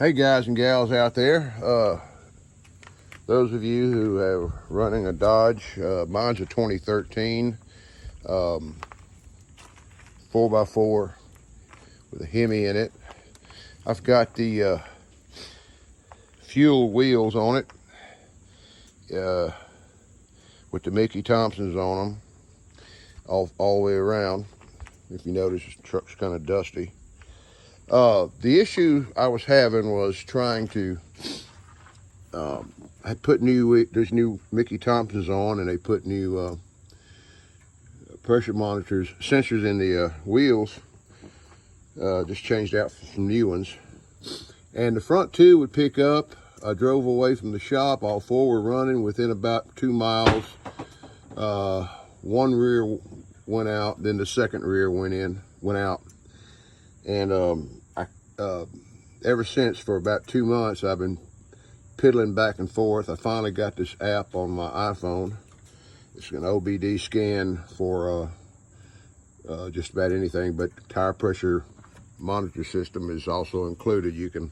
Hey guys and gals out there, those of you who are running a Dodge, mine's a 2013 4x4 with a Hemi in it. I've got the fuel wheels on it with the Mickey Thompsons on them all the way around. If you notice, the truck's kind of dusty. The issue I was having was trying to, I put there's new Mickey Thompsons on, and they put new pressure monitors, sensors in the wheels, just changed out for some new ones. And the front two would pick up. I drove away from the shop, all four were running within about 2 miles. One rear went out, then the second rear went out. And ever since, for about 2 months, I've been piddling back and forth. I finally got this app on my iPhone. It's an OBD scan for just about anything, but tire pressure monitor system is also included. You can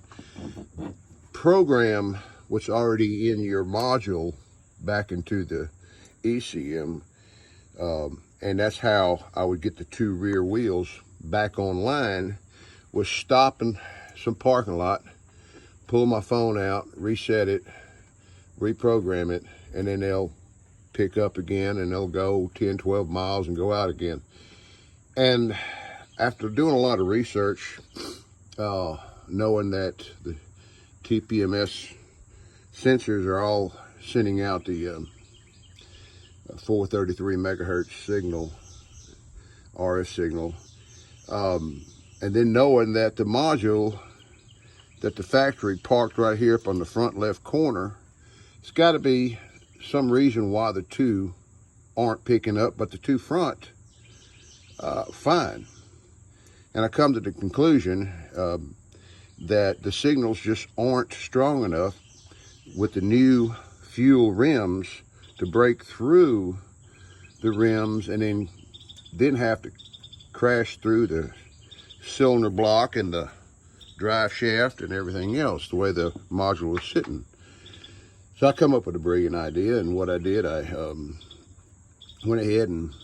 program what's already in your module back into the ECM, and that's how I would get the two rear wheels back online. Was stopping some parking lot, pull my phone out, reset it, reprogram it, and then they'll pick up again and they'll go 10-12 miles and go out again. And after doing a lot of research, knowing that the TPMS sensors are all sending out the 433 megahertz signal, RF signal, and then knowing that the module that the factory parked right here up on the front left corner, it's got to be some reason why the two aren't picking up, but the two front, fine. And I come to the conclusion that the signals just aren't strong enough with the new fuel rims to break through the rims and then didn't have to crash through the cylinder block and the drive shaft and everything else, the way the module was sitting. So I come up with a brilliant idea, and what I did, I went ahead and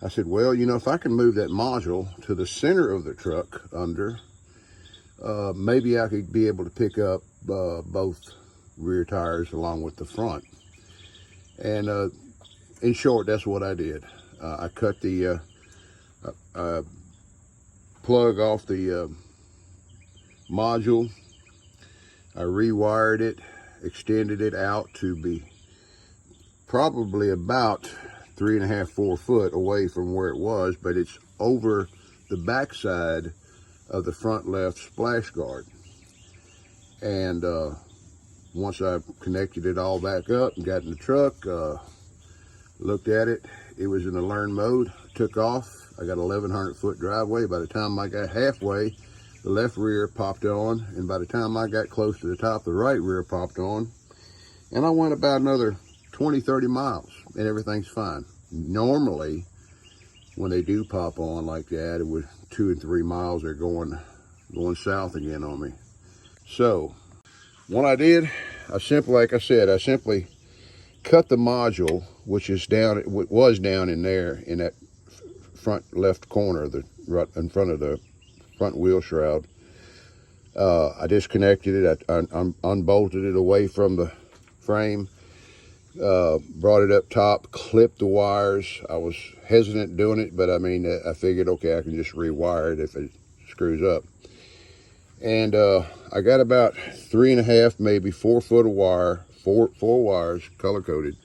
I said, well, you know, if I can move that module to the center of the truck under, maybe I could be able to pick up both rear tires along with the front. And in short, that's what I did. I cut the plug off the module. I rewired it, extended it out to be probably about 3.5–4 foot away from where it was, but it's over the backside of the front left splash guard. And once I connected it all back up and got in the truck, looked at it, it was in the learn mode, took off. I got a 1,100 foot driveway. By the time I got halfway, the left rear popped on, and by the time I got close to the top, the right rear popped on. And I went about another 20–30 miles, and everything's fine. Normally, when they do pop on like that, it was 2 and 3 miles, they're going south again on me. So, what I did, I simply cut the module, which is down, it was down in there in that front left corner of right in front of the front wheel shroud. I disconnected it. I unbolted it away from the frame, brought it up top, clipped the wires. I was hesitant doing it, but I mean, I figured, okay, I can just rewire it if it screws up. And I got about 3.5, maybe 4 foot of wire, four wires, color coded,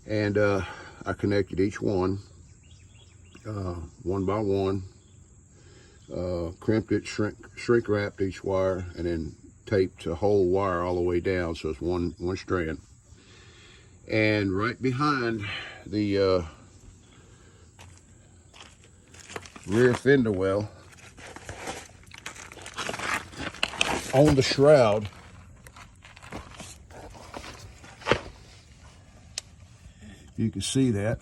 and I connected each one. One by one, crimped it, shrink wrapped each wire, and then taped the whole wire all the way down, so it's one strand. And right behind the rear fender well, on the shroud, you can see that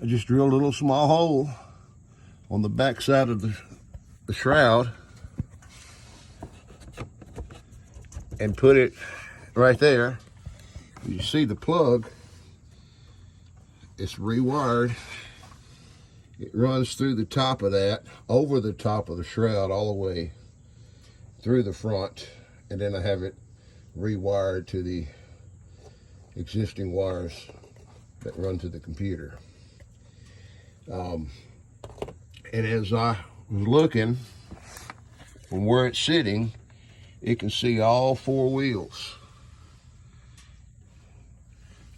I just drilled a little small hole on the back side of the shroud, and put it right there. You see the plug, it's rewired. It runs through the top of that, over the top of the shroud, all the way through the front, and then I have it rewired to the existing wires that run to the computer. And as I was looking from where it's sitting, it can see all 4 wheels.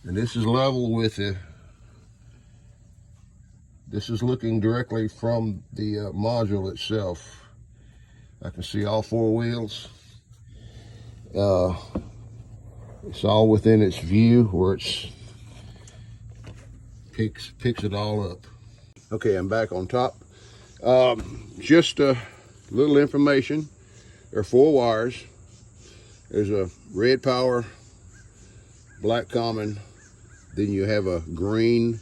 And this is level with the, this is looking directly from the module itself. I can see all 4 wheels. It's all within its view where it's picks it all up. Okay, I'm back on top. Just a little information. There are 4 wires. There's a red power, black common, then you have a green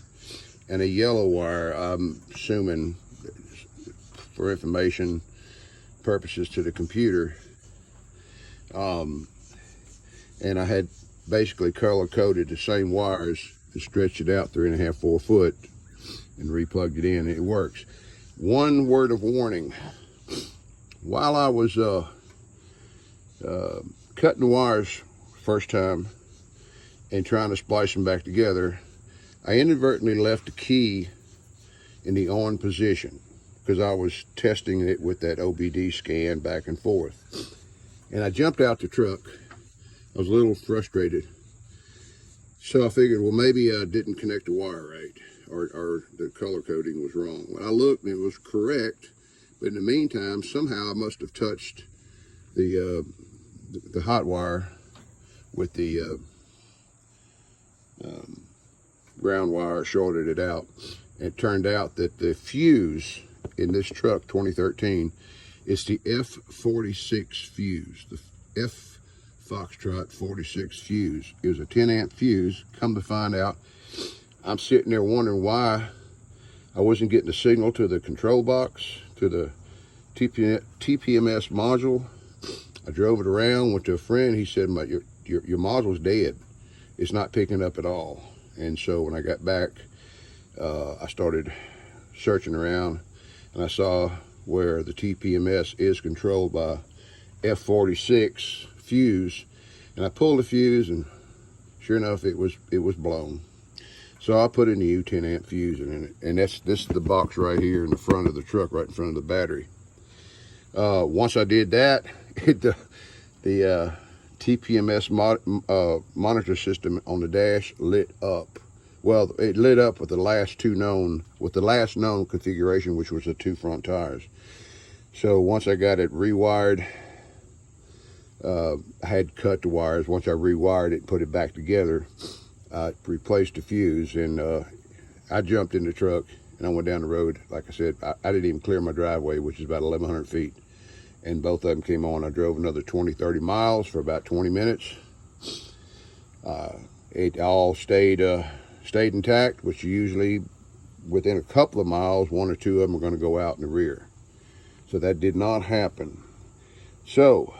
and a yellow wire, I'm assuming for information purposes to the computer. And I had basically color coded the same wires and stretched it out 3.5, 4 foot and replugged it in. It works. One word of warning. While I was cutting the wires first time and trying to splice them back together, I inadvertently left the key in the on position because I was testing it with that OBD scan back and forth. And I jumped out the truck. I was a little frustrated. So I figured, well, maybe I didn't connect the wire right, or the color coding was wrong. When I looked, it was correct, but in the meantime, somehow I must have touched the hot wire with the ground wire, shorted it out. It turned out that the fuse in this truck, 2013, is the F46 fuse, the F Foxtrot 46 fuse. It was a 10 amp fuse. Come to find out, I'm sitting there wondering why I wasn't getting a signal to the control box, to the TPMS module. I drove it around, went to a friend. He said, your module's dead. It's not picking up at all. And so when I got back, I started searching around, and I saw where the TPMS is controlled by F46 fuse, and I pulled the fuse, and sure enough, it was blown. So I put a new 10 amp fuse in it, and this is the box right here in the front of the truck, right in front of the battery. Once I did that, the TPMS monitor system on the dash lit up. Well, it lit up with the last known configuration, which was the 2 front tires. So once I got it rewired, I had cut the wires. Once I rewired it and put it back together, I replaced the fuse, and I jumped in the truck and I went down the road. Like I said, I didn't even clear my driveway, which is about 1,100 feet. And both of them came on. I drove another 20, 30 miles for about 20 minutes. It all stayed intact, which usually within a couple of miles, 1 or 2 of them are going to go out in the rear. So that did not happen. So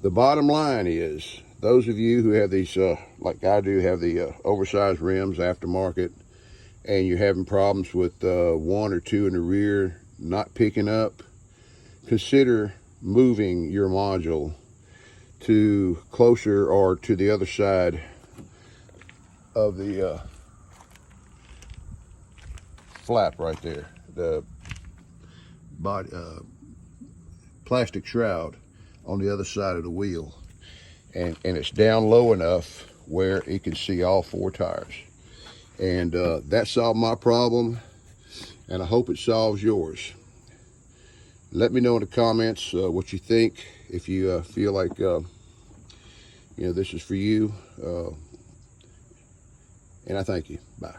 the bottom line is, those of you who have these, like I do, have the oversized rims, aftermarket, and you're having problems with 1 or 2 in the rear not picking up, consider moving your module to closer or to the other side of the flap right there, the body plastic shroud on the other side of the wheel, and it's down low enough where it can see all 4 tires. And that solved my problem, and I hope it solves yours. Let me know in the comments what you think, if you feel like this is for you, and I thank you. Bye.